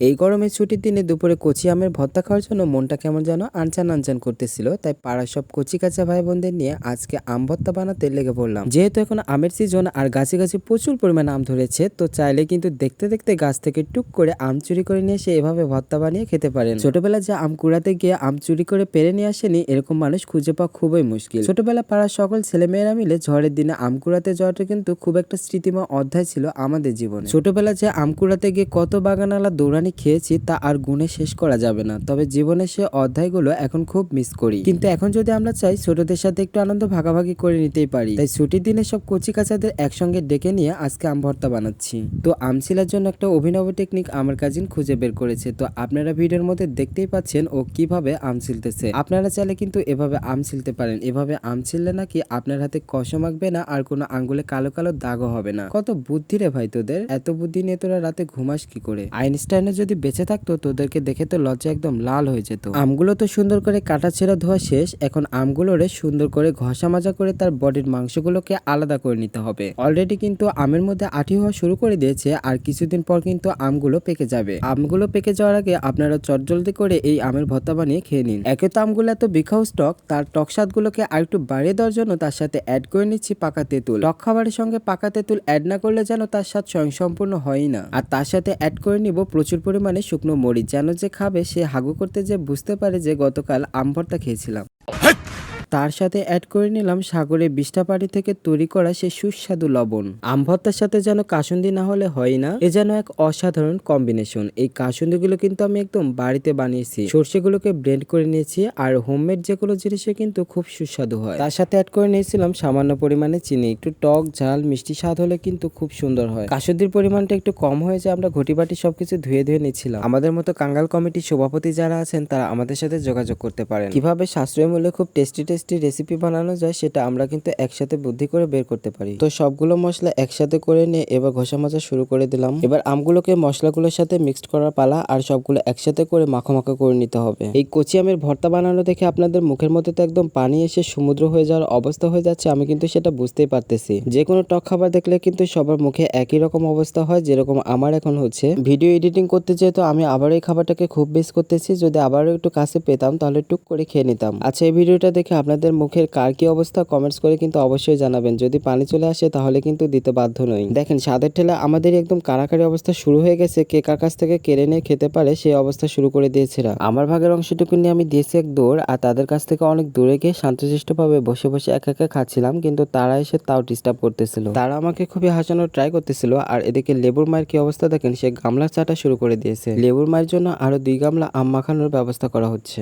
এই গরমের ছুটির দিনে দুপুরে কচি আমের ভর্তা খাওয়ার জন্য মনটা কেমন যেন আনচান আনচান করতেছিল। তাই পাড়ার সব কচি কাঁচা ভাই বোনদের নিয়ে আজকে আম ভর্তা বানাতে লেগে পড়লাম। যেহেতু এখন আমের সিজন আর গাছে গাছে প্রচুর পরিমাণে আম ধরেছে, তো চাইলে কিন্তু দেখতে দেখতে গাছ থেকে টুক করে আম চুরি করে নিয়ে এসে এভাবে ভর্তা বানিয়ে খেতে পারেন। ছোটবেলা যে আম কুড়াতে গিয়ে আম চুরি করে পেরে নিয়ে আসেনি, এরকম মানুষ খুঁজে পাওয়া খুবই মুশকিল। ছোটবেলা পাড়ার সকল ছেলেমেয়েরা মিলে ঝড়ের দিনে আম কুড়াতে যাওয়াটা কিন্তু খুব একটা স্মৃতিময় অধ্যায় ছিল আমাদের জীবনে। ছোটবেলা যে আম কুড়াতে গিয়ে কত বাগানালা দৌড়ানি খেয়েছি তা আর গুণে শেষ করা যাবে না। তবে জীবনের সে অধ্যায়গুলো এখন খুব মিস করি। কিন্তু এখন যদি আমরা চাই ছোটদের সাথে একটু আনন্দ ভাগাভাগি করে নিতেই পারি। তাই ছুটির দিনে সব কচি কাচাদের একসঙ্গে ডেকে নিয়ে আজকে আম ভর্তা বানাচ্ছি। তো আম ছিলার জন্য একটা অভিনব টেকনিক আমার কাজিন খুঁজে বের করেছে। তো আপনারা ভিডিওর মধ্যে দেখতেই পাচ্ছেন ও কিভাবে আম ছিলতেছে। আপনারা চাইলে কিন্তু এভাবে আম ছিলতে পারেন। এভাবে আম ছিললে নাকি আপনার হাতে কষম আঁকবে না আর কোনো আঙ্গুলে কালো কালো দাগও হবে না। কত বুদ্ধি রে ভাই তোদের, এত বুদ্ধি নিয়ে তোরা রাতে ঘুমাস কি করে? আইনস্টাইনের যদি বেঁচে থাকতো তোদেরকে দেখে তো লজ্জা একদম লাল হয়ে যেত। আমগুলো তো সুন্দর করে কাটা ছেঁড়া ধোয়া শেষ। এখন আমগুলোরে সুন্দর করে ঘষা মাজা করে তার বডির মাংসগুলোকে আলাদা করে নিতে হবে। অলরেডি কিন্তু আমের মধ্যে আঠি হওয়া শুরু করে দিয়েছে আর কিছুদিন পর কিন্তু আমগুলো পেকে যাবে। আমগুলো পেকে যাওয়ার আগে আপনারা চটজলদি করে এই আমের ভর্তা বানিয়ে খেয়ে নিন। একে তো আমগুলো এত বিখাউস স্টক, তার টক স্বাদগুলোকে আরেকটু বাড়িয়ে দেওয়ার জন্য তার সাথে অ্যাড করে নিচ্ছি পাকা তেঁতুল। টক খাবারের সঙ্গে পাকা তেঁতুল অ্যাড না করলে যেন তার স্বাদ স্বয়ংসম্পূর্ণ হয়ই না। আর তার সাথে অ্যাড করে নিব প্রচুর পরিমাণে শুকনো মরিচ, যেন যে খাবে সে হাগু করতে যে বুঝতে পারে যে গতকাল আম ভর্তা খেয়েছিলাম। তার সাথে অ্যাড করে নিলাম সাগরে বিষ্ঠা পানি থেকে তৈরি করা সে সুস্বাদু লবণ। আম ভর্তার সাথে যেন কাসুন্দি না হলে হয় না, এ যেন এক অসাধারণ কম্বিনেশন। এই কাসুন্দিগুলো কিন্তু আমি একদম বাড়িতে বানিয়েছি। সর্ষেগুলোকে ব্লেন্ড করে নিয়েছি আর হোমমেড যেগুলো জিনিসে কিন্তু খুব সুস্বাদু হয়। তার সাথে অ্যাড করে নিয়েছিলাম সামান্য পরিমাণে চিনি। একটু টক ঝাল মিষ্টি স্বাদ হলে কিন্তু খুব সুন্দর হয়। কাসুন্দির পরিমাণটা একটু কম হয়েছে, আমরা ঘটিবাটি সবকিছু ধুয়ে ধুয়ে নিচ্ছিলাম। আমাদের মতো কাঙ্গাল কমিটির সভাপতি যারা আছেন তারা আমাদের সাথে যোগাযোগ করতে পারেন। কিভাবে সাশ্রয় মূল্যে খুব টেস্টি রেসিপি বানানো যায় সেটা আমরা কিন্তু একসাথে বুদ্ধি করে বের করতে পারি। তো সবগুলো মশলা একসাথে করে নিয়ে এবার ঘষা মাজা শুরু করে দিলাম। এবার আমগুলোকে মশলাগুলোর সাথে মিক্সড করার পালা আর সবগুলো একসাথে করে মাখো মাখো করে নিতে হবে। এই কচি আমের ভর্তা বানানো দেখে আপনাদের মুখের মধ্যে তো একদম পানি এসে সমুদ্র হয়ে যাওয়ার অবস্থা হয়ে যাচ্ছে, আমি কিন্তু সেটা বুঝতেই পারতেছি। যে কোনো টক খাবার দেখলে কিন্তু সবার মুখে একই রকম অবস্থা হয়, যেরকম আমার এখন হচ্ছে। ভিডিও এডিটিং করতে যেহেতু আমি আবার এই খাবারটাকে খুব মিস করতেছি। যদি আবারও একটু কাছে পেতাম তাহলে টুক করে খেয়ে নিতাম। আচ্ছা, এই ভিডিওটা দেখে আপনাদের মুখের কার কি অবস্থা কমেন্টস করে কিন্তু অবশ্যই জানাবেন। যদি পানি চলে আসে তাহলে কিন্তু দিতে বাধ্য নই। দেখেন স্বাদের ঠেলা আমাদের একদম কারাকারি অবস্থা শুরু হয়ে গেছে। কে কার কাছ থেকে কেড়ে নিয়ে খেতে পারে সেই অবস্থা শুরু করে দিয়েছিলাম। আমার ভাগের অংশটুকু নিয়ে আমি দিয়েছি এক দৌড়, আর তাদের কাছ থেকে অনেক দূরে গিয়ে শান্তশিষ্ট ভাবে বসে বসে একা একা খাচ্ছিলাম। কিন্তু তারা এসে তাও ডিস্টার্ব করতেছিল। তারা আমাকে খুবই হাসানোর ট্রাই করতেছিল। আর এদিকে লেবুর মায়ের কি অবস্থা দেখেন, সে গামলা চাটা শুরু করে দিয়েছে। লেবুর মায়ের জন্য আরো 2 গামলা আম মাখানোর ব্যবস্থা করা হচ্ছে।